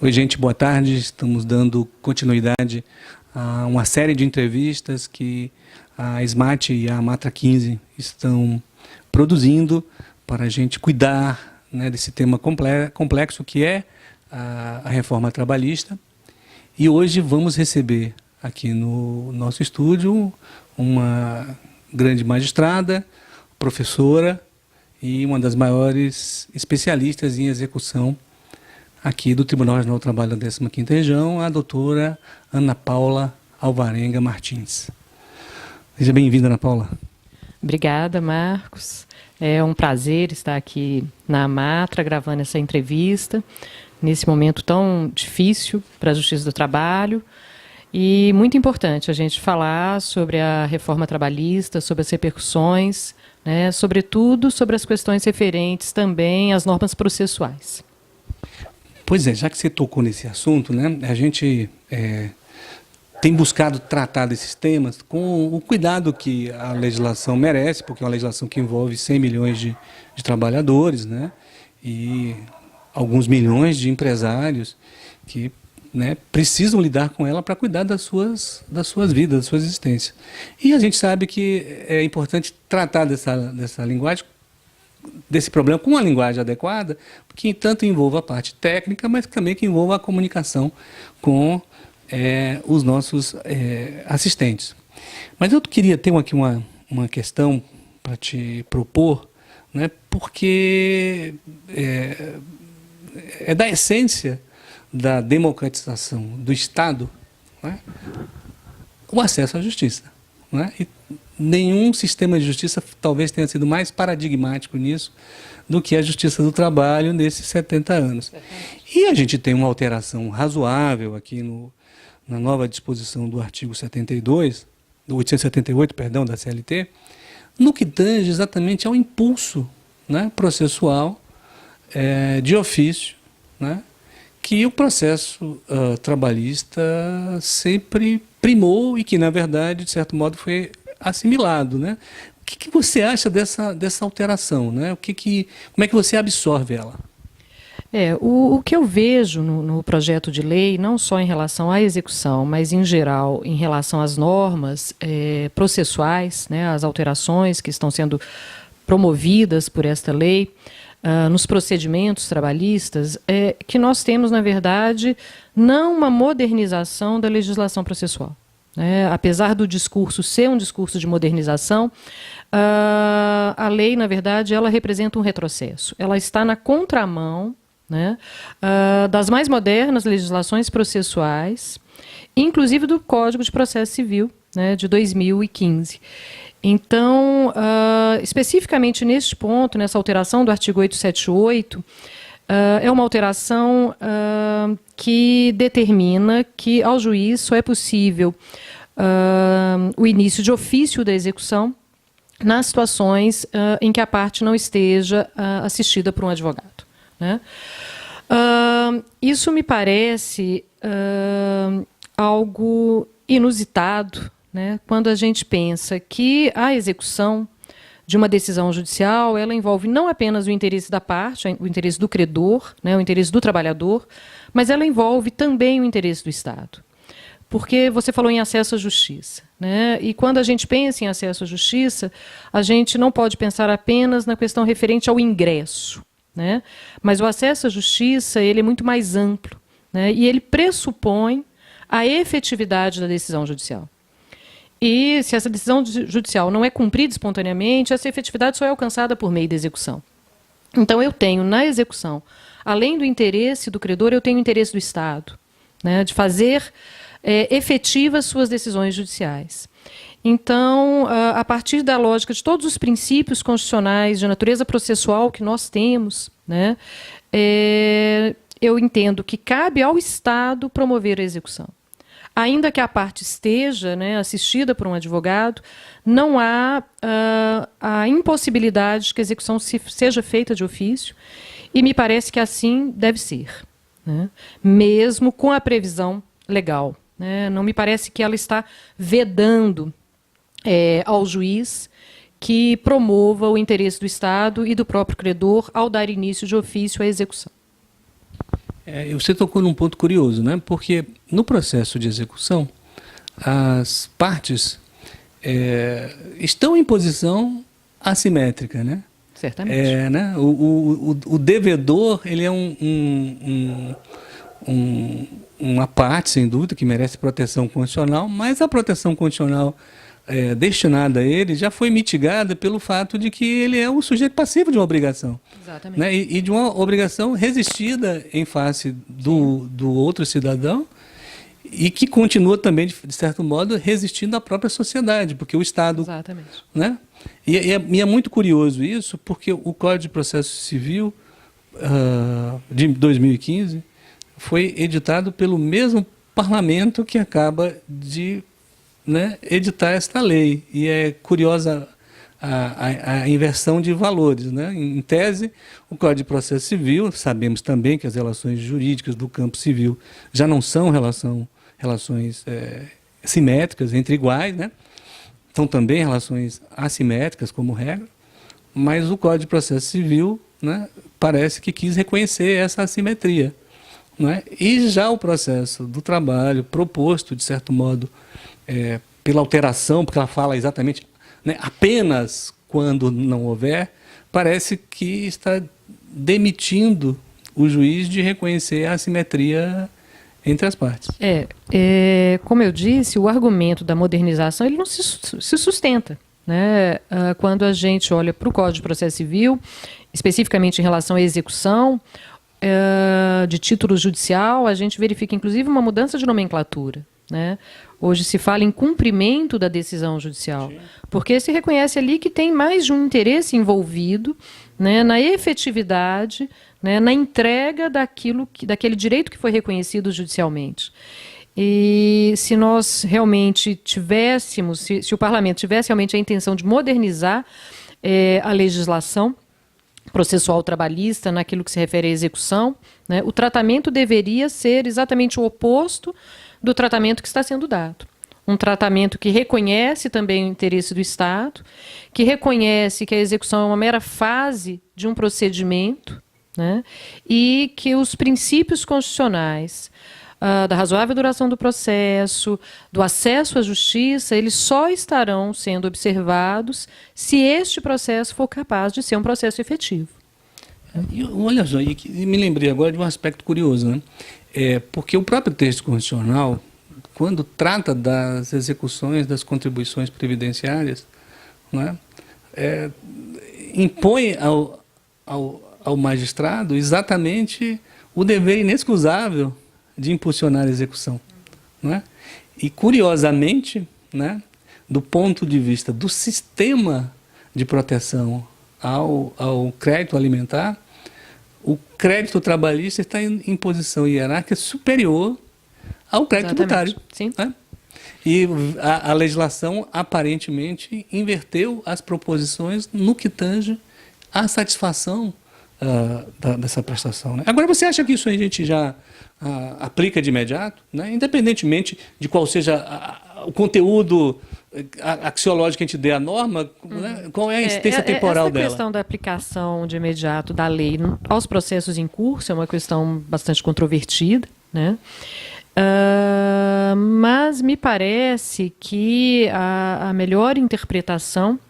Oi, gente, boa tarde. Estamos dando continuidade a uma série de entrevistas que a SMAT e a Matra 15 estão produzindo para a gente cuidar, né, desse tema complexo que é a reforma trabalhista. E hoje vamos receber aqui no nosso estúdio uma grande magistrada, professora e uma das maiores especialistas em execução aqui do Tribunal Regional do Trabalho da 15ª Região, a doutora Ana Paula Alvarenga Martins. Seja bem-vinda, Ana Paula. Obrigada, Marcos. É um prazer estar aqui na Matra gravando essa entrevista, nesse momento tão difícil para a Justiça do Trabalho. E muito importante a gente falar sobre a reforma trabalhista, sobre as repercussões, né, sobretudo sobre as questões referentes também às normas processuais. Pois é, já que você tocou nesse assunto, né, a gente tem buscado tratar desses temas com o cuidado que a legislação merece, porque é uma legislação que envolve 100 milhões de trabalhadores, né, e alguns milhões de empresários que, né, precisam lidar com ela para cuidar das suas vidas, da sua existência. E a gente sabe que é importante tratar dessa linguagem, desse problema com uma linguagem adequada, que tanto envolva a parte técnica, mas também que envolva a comunicação com os nossos assistentes. Mas eu queria ter aqui uma questão para te propor, né, porque é da essência da democratização do Estado, né, o acesso à justiça, né? E nenhum sistema de justiça talvez tenha sido mais paradigmático nisso do que a Justiça do Trabalho nesses 70 anos. E a gente tem uma alteração razoável aqui na nova disposição do artigo 72, do 878, perdão, da CLT, no que tange exatamente ao impulso, né, processual de ofício, né, que o processo trabalhista sempre primou e que, na verdade, de certo modo, foi assimilado, né? O que você acha dessa alteração, né? Como é que você absorve ela? O que eu vejo no projeto de lei, não só em relação à execução, mas em geral em relação às normas processuais, né, as alterações que estão sendo promovidas por esta lei, nos procedimentos trabalhistas, é que nós temos, na verdade, não uma modernização da legislação processual. Apesar do discurso ser um discurso de modernização, a lei, na verdade, ela representa um retrocesso. Ela está na contramão, né, das mais modernas legislações processuais, inclusive do Código de Processo Civil, né, de 2015. Então, especificamente neste ponto, nessa alteração do artigo 878, é uma alteração que determina que ao juiz só é possível o início de ofício da execução nas situações em que a parte não esteja assistida por um advogado, né? Isso me parece algo inusitado, né, quando a gente pensa que a execução de uma decisão judicial, ela envolve não apenas o interesse da parte, o interesse do credor, né, o interesse do trabalhador, mas ela envolve também o interesse do Estado. Porque você falou em acesso à justiça, né, e quando a gente pensa em acesso à justiça, a gente não pode pensar apenas na questão referente ao ingresso, né, mas o acesso à justiça ele é muito mais amplo, né, e ele pressupõe a efetividade da decisão judicial. E se essa decisão judicial não é cumprida espontaneamente, essa efetividade só é alcançada por meio da execução. Então, eu tenho na execução, além do interesse do credor, eu tenho o interesse do Estado, né, de fazer efetivas suas decisões judiciais. Então, a partir da lógica de todos os princípios constitucionais de natureza processual que nós temos, né, eu entendo que cabe ao Estado promover a execução. Ainda que a parte esteja, né, assistida por um advogado, não há a impossibilidade de que a execução seja feita de ofício, e me parece que assim deve ser, né, mesmo com a previsão legal, né. Não me parece que ela está vedando ao juiz que promova o interesse do Estado e do próprio credor ao dar início de ofício à execução. Você tocou num ponto curioso, né? Porque no processo de execução, as partes estão em posição assimétrica, né? Certamente. Né? O devedor, ele é uma parte, sem dúvida, que merece proteção constitucional, mas a proteção constitucional destinada a ele já foi mitigada pelo fato de que ele é um sujeito passivo de uma obrigação. Exatamente. Né? E de uma obrigação resistida em face do outro cidadão e que continua também, de certo modo, resistindo à própria sociedade, porque o Estado... Exatamente. Né? E é muito curioso isso, porque o Código de Processo Civil de 2015 foi editado pelo mesmo parlamento que acaba de, né, editar esta lei. E é curiosa a inversão de valores. Né? Em tese, o Código de Processo Civil, sabemos também que as relações jurídicas do campo civil já não são relações simétricas entre iguais, né? São também relações assimétricas, como regra, mas o Código de Processo Civil, né, parece que quis reconhecer essa assimetria. Né? E já o processo do trabalho proposto, de certo modo, pela alteração, porque ela fala exatamente, né, apenas quando não houver, parece que está demitindo o juiz de reconhecer a assimetria entre as partes. Como eu disse, o argumento da modernização ele não se sustenta. Né? Quando a gente olha para o Código de Processo Civil, especificamente em relação à execução de título judicial, a gente verifica inclusive uma mudança de nomenclatura. Né? Hoje se fala em cumprimento da decisão judicial, porque se reconhece ali que tem mais de um interesse envolvido, né, na efetividade, né, na entrega daquele direito que foi reconhecido judicialmente. E se nós realmente tivéssemos, se o parlamento tivesse realmente a intenção de modernizar a legislação processual trabalhista naquilo que se refere à execução, né, o tratamento deveria ser exatamente o oposto do tratamento que está sendo dado. Um tratamento que reconhece também o interesse do Estado, que reconhece que a execução é uma mera fase de um procedimento, né, e que os princípios constitucionais da razoável duração do processo, do acesso à justiça, eles só estarão sendo observados se este processo for capaz de ser um processo efetivo. E, olha só, e me lembrei agora de um aspecto curioso, né? Porque o próprio texto constitucional, quando trata das execuções das contribuições previdenciárias, né, impõe ao magistrado exatamente o dever inexcusável de impulsionar a execução. Né? E, curiosamente, né, do ponto de vista do sistema de proteção ao crédito alimentar, o crédito trabalhista está em posição hierárquica superior ao crédito tributário. Sim. Né? E a legislação, aparentemente, inverteu as proposições no que tange à satisfação dessa prestação. Né? Agora, você acha que isso a gente já aplica de imediato, né? Independentemente de qual seja o conteúdo axiológico que a gente dê à norma, né? Qual é a existência temporal dela? Essa questão da aplicação de imediato da lei aos processos em curso é uma questão bastante controvertida, né? Mas me parece que a melhor interpretação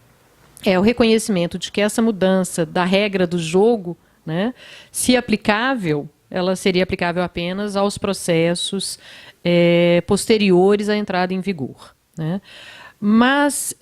é o reconhecimento de que essa mudança da regra do jogo, né, se aplicável, ela seria aplicável apenas aos processos posteriores à entrada em vigor. Né? Mas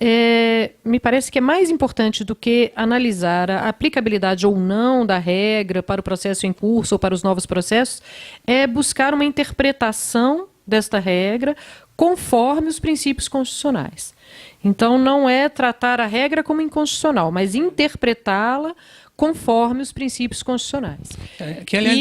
me parece que é mais importante do que analisar a aplicabilidade ou não da regra para o processo em curso ou para os novos processos, é buscar uma interpretação desta regra conforme os princípios constitucionais. Então, não é tratar a regra como inconstitucional, mas interpretá-la conforme os princípios constitucionais. Que, aliás,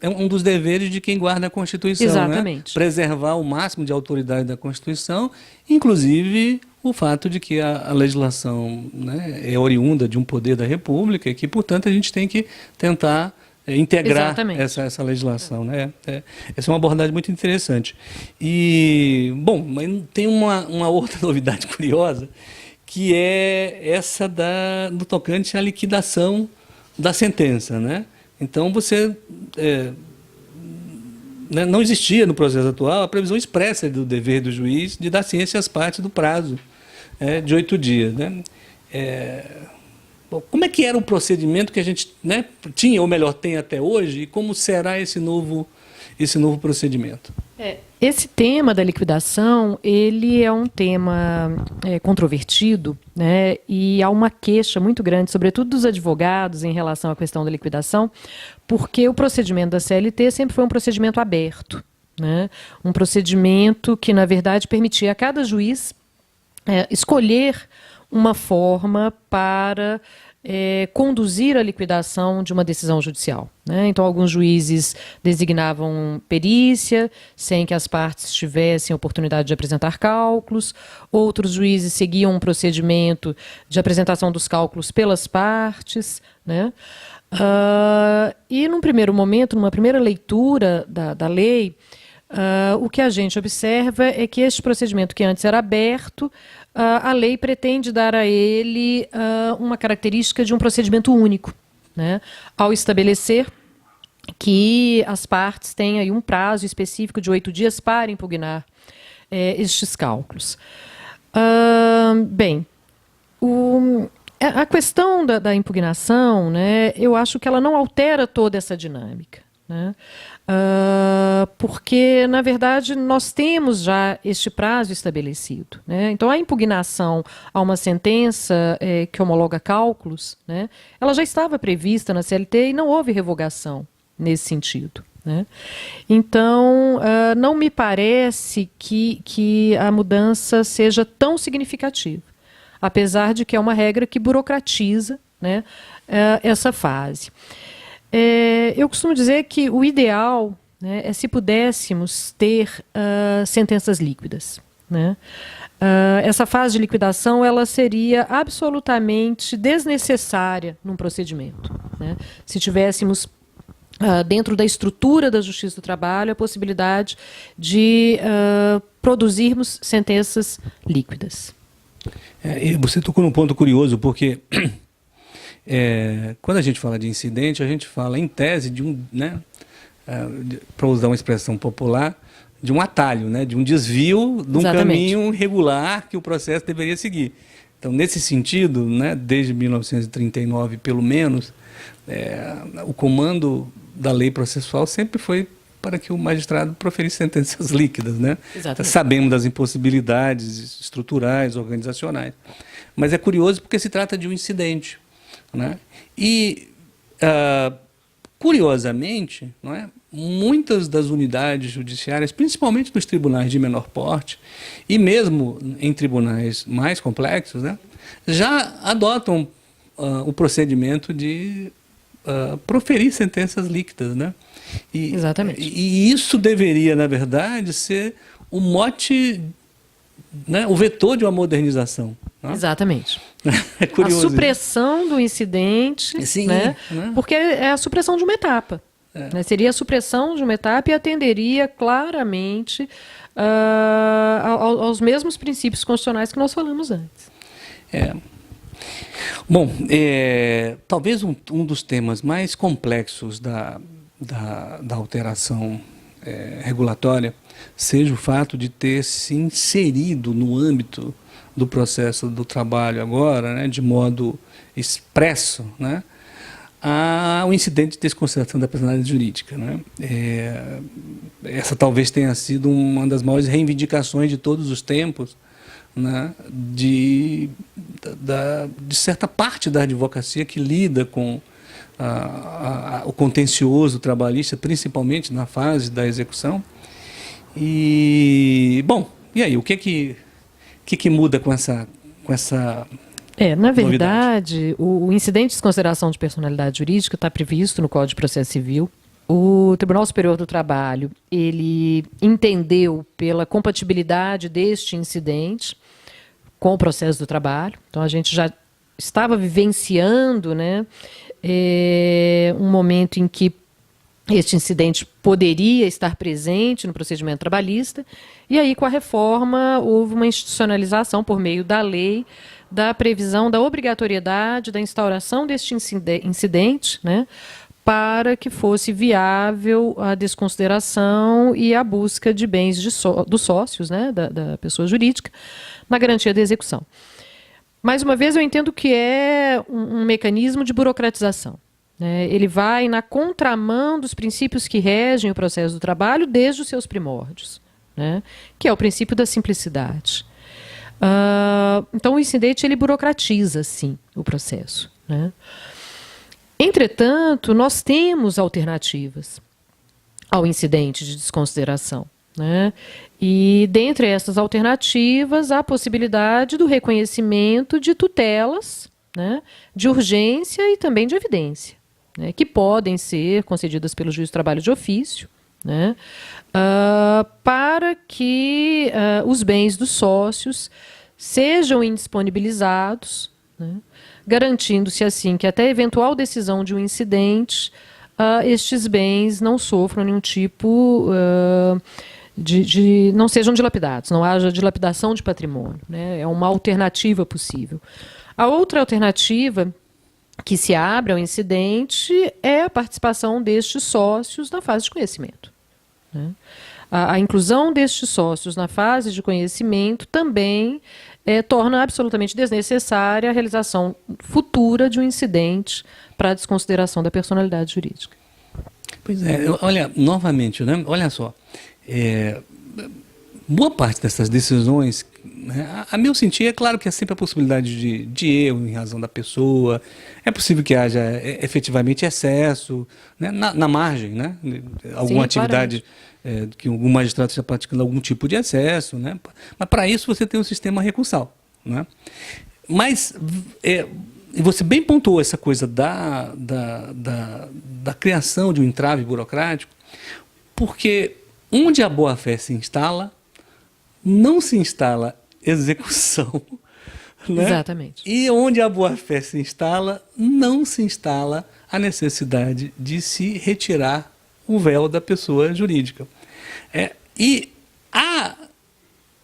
é um dos deveres de quem guarda a Constituição. Exatamente. Né? Preservar o máximo de autoridade da Constituição, inclusive o fato de que a legislação, né, é oriunda de um poder da República e que, portanto, a gente tem que tentar integrar essa legislação. Né? Essa é uma abordagem muito interessante. E, bom, mas tem uma outra novidade curiosa, que é essa do tocante à liquidação da sentença. Né? Então, você né, não existia no processo atual a previsão expressa do dever do juiz de dar ciência às partes do prazo de 8 dias. Né? Bom, como é que era o procedimento que a gente, né, tinha, ou melhor, tem até hoje, e como será esse novo procedimento? Esse tema da liquidação, ele é um tema controvertido, né, e há uma queixa muito grande, sobretudo dos advogados, em relação à questão da liquidação, porque o procedimento da CLT sempre foi um procedimento aberto, né, um procedimento que, na verdade, permitia a cada juiz escolher uma forma para conduzir a liquidação de uma decisão judicial. Né? Então, alguns juízes designavam perícia, sem que as partes tivessem oportunidade de apresentar cálculos, outros juízes seguiam um procedimento de apresentação dos cálculos pelas partes, né? E, num primeiro momento, numa primeira leitura da lei, o que a gente observa é que este procedimento, que antes era aberto, a lei pretende dar a ele uma característica de um procedimento único, né? Ao estabelecer que as partes têm aí um prazo específico de 8 dias para impugnar estes cálculos. Bem, a questão da impugnação, né, eu acho que ela não altera toda essa dinâmica, né? Porque, na verdade, nós temos já este prazo estabelecido, né? Então, a impugnação a uma sentença que homologa cálculos, né, ela já estava prevista na CLT e não houve revogação nesse sentido, né? Então, não me parece que a mudança seja tão significativa, apesar de que é uma regra que burocratiza, né, essa fase. Eu costumo dizer que o ideal, né, é se pudéssemos ter sentenças líquidas, né? Essa fase de liquidação ela seria absolutamente desnecessária num procedimento, né? Se tivéssemos dentro da estrutura da Justiça do Trabalho a possibilidade de produzirmos sentenças líquidas. Você tocou num ponto curioso, porque quando a gente fala de incidente, a gente fala em tese de né, para usar uma expressão popular, de um atalho, né, de um desvio de um caminho regular que o processo deveria seguir. Então, nesse sentido, né, desde 1939, pelo menos, o comando da lei processual sempre foi para que o magistrado proferisse sentenças líquidas, né? Sabemos das impossibilidades estruturais, organizacionais. Mas é curioso porque se trata de um incidente, né? E, curiosamente, não é? Muitas das unidades judiciárias, principalmente nos tribunais de menor porte, e mesmo em tribunais mais complexos, né, já adotam o procedimento de proferir sentenças líquidas, né? Exatamente. E isso deveria, na verdade, ser o mote, né, o vetor de uma modernização. Né? Exatamente. É curioso. A supressão do incidente, sim, né? Né? Porque é a supressão de uma etapa. Né? Seria a supressão de uma etapa e atenderia claramente aos mesmos princípios constitucionais que nós falamos antes. Bom, talvez um dos temas mais complexos da alteração regulatória seja o fato de ter se inserido no âmbito do processo do trabalho agora, né, de modo expresso, né, o incidente de desconsideração da personalidade jurídica. Né? Essa talvez tenha sido uma das maiores reivindicações de todos os tempos, né, de certa parte da advocacia que lida com o contencioso trabalhista, principalmente na fase da execução. E, bom, e aí, o que muda com essa na verdade, o incidente de desconsideração de personalidade jurídica está previsto no Código de Processo Civil. O Tribunal Superior do Trabalho, ele entendeu pela compatibilidade deste incidente com o processo do trabalho. Então, a gente já estava vivenciando, né, um momento em que este incidente poderia estar presente no procedimento trabalhista, e aí, com a reforma, houve uma institucionalização por meio da lei da previsão da obrigatoriedade da instauração deste incidente, né, para que fosse viável a desconsideração e a busca de bens dos sócios, né, da pessoa jurídica, na garantia da execução. Mais uma vez, eu entendo que é um mecanismo de burocratização, né? Ele vai na contramão dos princípios que regem o processo do trabalho desde os seus primórdios, né? Que é o princípio da simplicidade. Então, o incidente ele burocratiza, sim, o processo, né? Entretanto, nós temos alternativas ao incidente de desconsideração, né? E, dentre essas alternativas, há a possibilidade do reconhecimento de tutelas, né, de urgência e também de evidência, né, que podem ser concedidas pelo juiz do trabalho de ofício, né, para que os bens dos sócios sejam indisponibilizados, né, garantindo-se assim que até a eventual decisão de um incidente, estes bens não sofram nenhum tipo não sejam dilapidados, não haja dilapidação de patrimônio, né? É uma alternativa possível. A outra alternativa que se abre ao incidente é a participação destes sócios na fase de conhecimento, né? A inclusão destes sócios na fase de conhecimento também torna absolutamente desnecessária a realização futura de um incidente para a desconsideração da personalidade jurídica. Pois é, olha, novamente, né? Olha só, boa parte dessas decisões, né, a meu sentir, é claro que há sempre a possibilidade de erro em razão da pessoa, é possível que haja efetivamente excesso, né, na margem, né, alguma atividade que o magistrado esteja praticando algum tipo de excesso, né, mas para isso você tem um sistema recursal, né. Mas você bem pontuou essa coisa da criação de um entrave burocrático, porque onde a boa-fé se instala, não se instala execução. Né? Exatamente. E onde a boa-fé se instala, não se instala a necessidade de se retirar o véu da pessoa jurídica. E a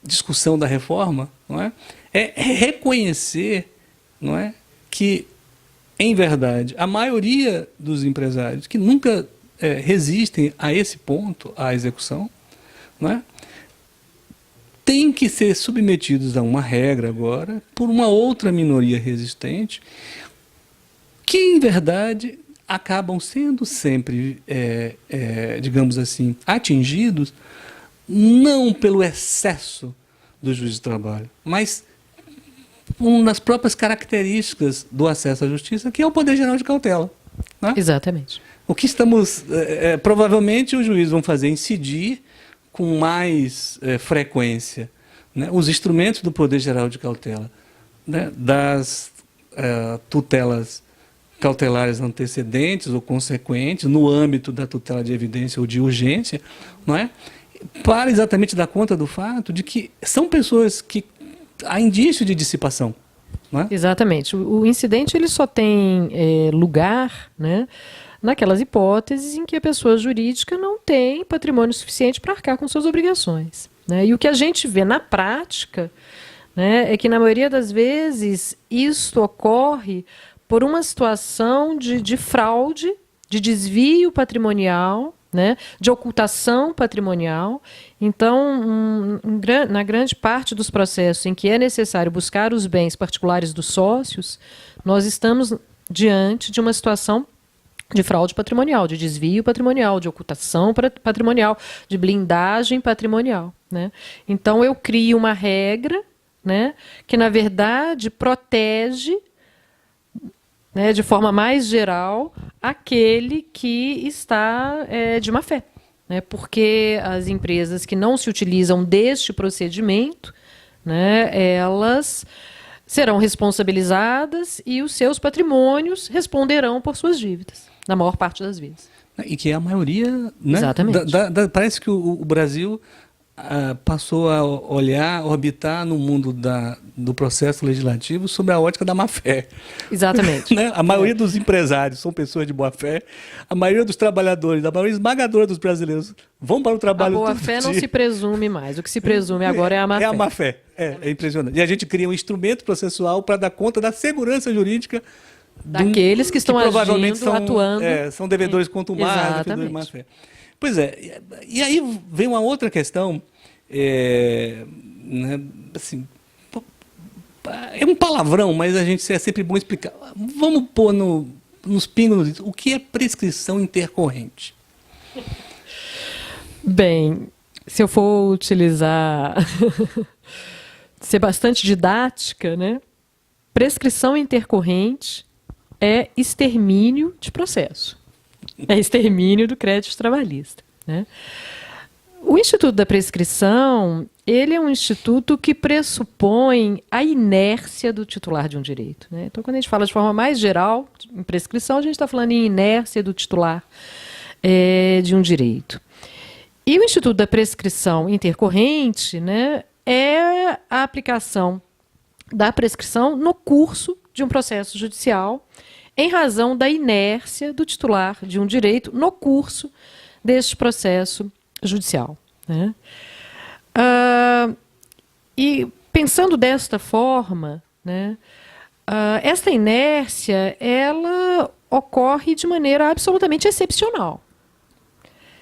discussão da reforma, não é reconhecer, não é, que, em verdade, a maioria dos empresários que nunca resistem a esse ponto, à execução, não é, têm que ser submetidos a uma regra agora por uma outra minoria resistente, que, em verdade, acabam sendo sempre, digamos assim, atingidos não pelo excesso do juiz de trabalho, mas nas próprias características do acesso à justiça, que é o poder geral de cautela. Né? Exatamente. O que estamos, provavelmente os juízes vão fazer incidir com mais frequência, né, os instrumentos do poder geral de cautela, né, das tutelas cautelares antecedentes ou consequentes, no âmbito da tutela de evidência ou de urgência, não é? Para exatamente dar conta do fato de que são pessoas que há indício de dissipação. Não é? Exatamente. O incidente ele só tem lugar, né, naquelas hipóteses em que a pessoa jurídica não tem patrimônio suficiente para arcar com suas obrigações. Né? E o que a gente vê na prática, né, é que, na maioria das vezes, isto ocorre por uma situação de fraude, de desvio patrimonial, né, de ocultação patrimonial. Então, na grande parte dos processos em que é necessário buscar os bens particulares dos sócios, nós estamos diante de uma situação de fraude patrimonial, de desvio patrimonial, de ocultação patrimonial, de blindagem patrimonial. Né? Então, eu crio uma regra, né, que, na verdade, protege, né, de forma mais geral, aquele que está de má fé. Né? Porque as empresas que não se utilizam deste procedimento, né, elas serão responsabilizadas e os seus patrimônios responderão por suas dívidas, na maior parte das vezes. E que é a maioria... Né, exatamente. Parece que o Brasil passou a orbitar no mundo do processo legislativo sob a ótica da má-fé. Exatamente. Né? A maioria dos empresários são pessoas de boa-fé, a maioria dos trabalhadores, a maioria esmagadora dos brasileiros vão para o trabalho todo dia. A boa-fé não se presume mais, o que se presume agora é a má-fé. É a má-fé, é impressionante. E a gente cria um instrumento processual para dar conta da segurança jurídica daqueles que estão provavelmente agindo, atuando. São devedores contumazes, devedores de má fé. Pois é, e aí vem uma outra questão, né, assim, é um palavrão, mas a gente é sempre bom explicar. Vamos pôr nos pingos, o que é prescrição intercorrente? Bem, se eu for utilizar, ser bastante didática, né? Prescrição intercorrente é extermínio de processo. É extermínio do crédito trabalhista, né? O Instituto da Prescrição, ele é um instituto que pressupõe a inércia do titular de um direito, né? Então, quando a gente fala de forma mais geral, em prescrição, a gente está falando em inércia do titular de um direito. E o Instituto da Prescrição Intercorrente, né, é a aplicação da prescrição no curso de um processo judicial, em razão da inércia do titular de um direito no curso deste processo judicial, né? E pensando desta forma, né, esta inércia ela ocorre de maneira absolutamente excepcional.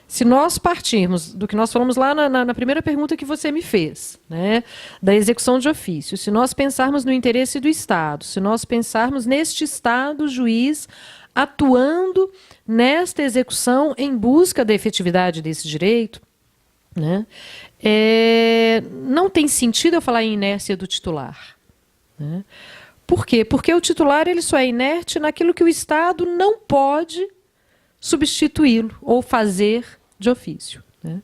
Se nós partirmos do que nós falamos lá na primeira pergunta que você me fez, né, da execução de ofício, se nós pensarmos no interesse do Estado, se nós pensarmos neste Estado juiz atuando nesta execução em busca da efetividade desse direito, né, não tem sentido eu falar em inércia do titular, né? Por quê? Porque o titular ele só é inerte naquilo que o Estado não pode substituí-lo ou fazer de ofício, né?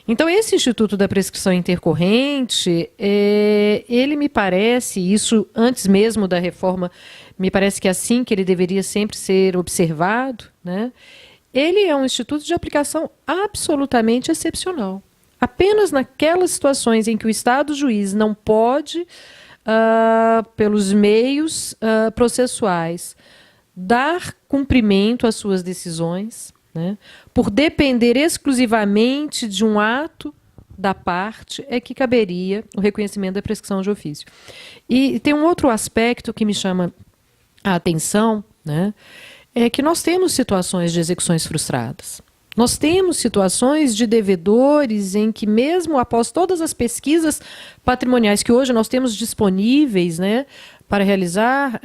Então, esse Instituto da Prescrição Intercorrente, ele me parece, isso antes mesmo da reforma, me parece que é assim que ele deveria sempre ser observado, né? Ele é um instituto de aplicação absolutamente excepcional. Apenas naquelas situações em que o Estado juiz não pode, pelos meios processuais, dar cumprimento às suas decisões, né, por depender exclusivamente de um ato da parte, é que caberia o reconhecimento da prescrição de ofício. E tem um outro aspecto que me chama a atenção, né, é que nós temos situações de execuções frustradas. Nós temos situações de devedores em que, mesmo após todas as pesquisas patrimoniais que hoje nós temos disponíveis, né, para realizar,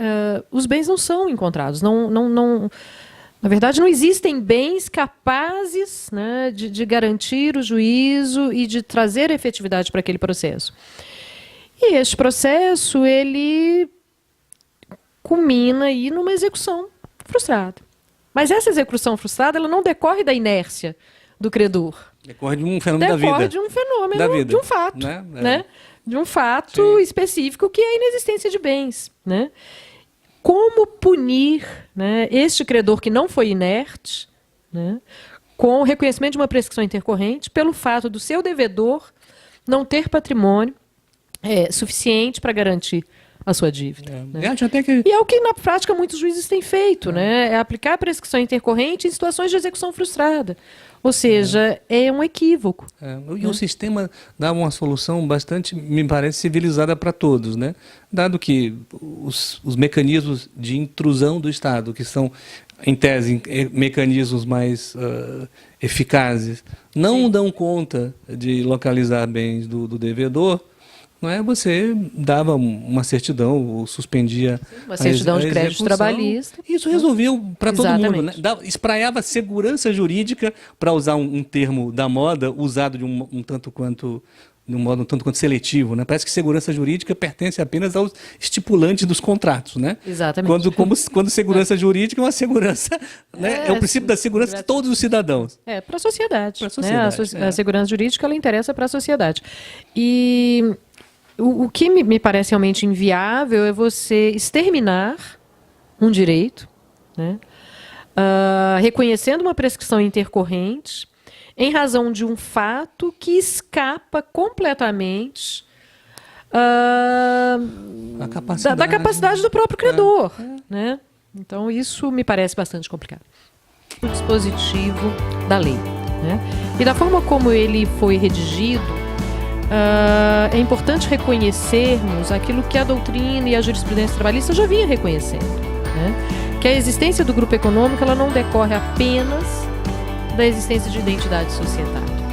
os bens não são encontrados. Na verdade, não existem bens capazes, né, de garantir o juízo e de trazer efetividade para aquele processo. E este processo, ele culmina aí numa execução frustrada. Mas essa execução frustrada, ela não decorre da inércia do credor. Decorre de um fenômeno da vida. Decorre de um fenômeno, de um fato, né? De um fato específico que é a inexistência de bens, né? Como punir, né, este credor que não foi inerte, né, com o reconhecimento de uma prescrição intercorrente pelo fato do seu devedor não ter patrimônio suficiente para garantir a sua dívida. Né? E é o que, na prática, muitos juízes têm feito, né? É aplicar a prescrição intercorrente em situações de execução frustrada. Ou seja, é um equívoco. E o sistema dá uma solução bastante, me parece, civilizada para todos, né? Dado que os mecanismos de intrusão do Estado, que são, em tese, mecanismos mais eficazes, não dão conta de localizar bens do devedor, não é? Você dava uma certidão ou suspendia uma certidão de crédito trabalhista. Isso resolveu para todo mundo, né? Espraiava segurança jurídica, para usar um termo da moda, usado de um tanto quanto seletivo, né? Parece que segurança jurídica pertence apenas aos estipulantes dos contratos, né? Exatamente. Quando segurança jurídica é uma segurança, né? É o princípio da segurança de todos os cidadãos. Para a sociedade. Né? A segurança jurídica ela interessa para a sociedade. E o que me parece realmente inviável é você exterminar um direito, né, reconhecendo uma prescrição intercorrente em razão de um fato que escapa completamente da capacidade do próprio credor. Né? Então, isso me parece bastante complicado. O dispositivo da lei, né? E da forma como ele foi redigido, é importante reconhecermos aquilo que a doutrina e a jurisprudência trabalhista já vinha reconhecendo, né? que a existência do grupo econômico ela não decorre apenas da existência de identidade societária.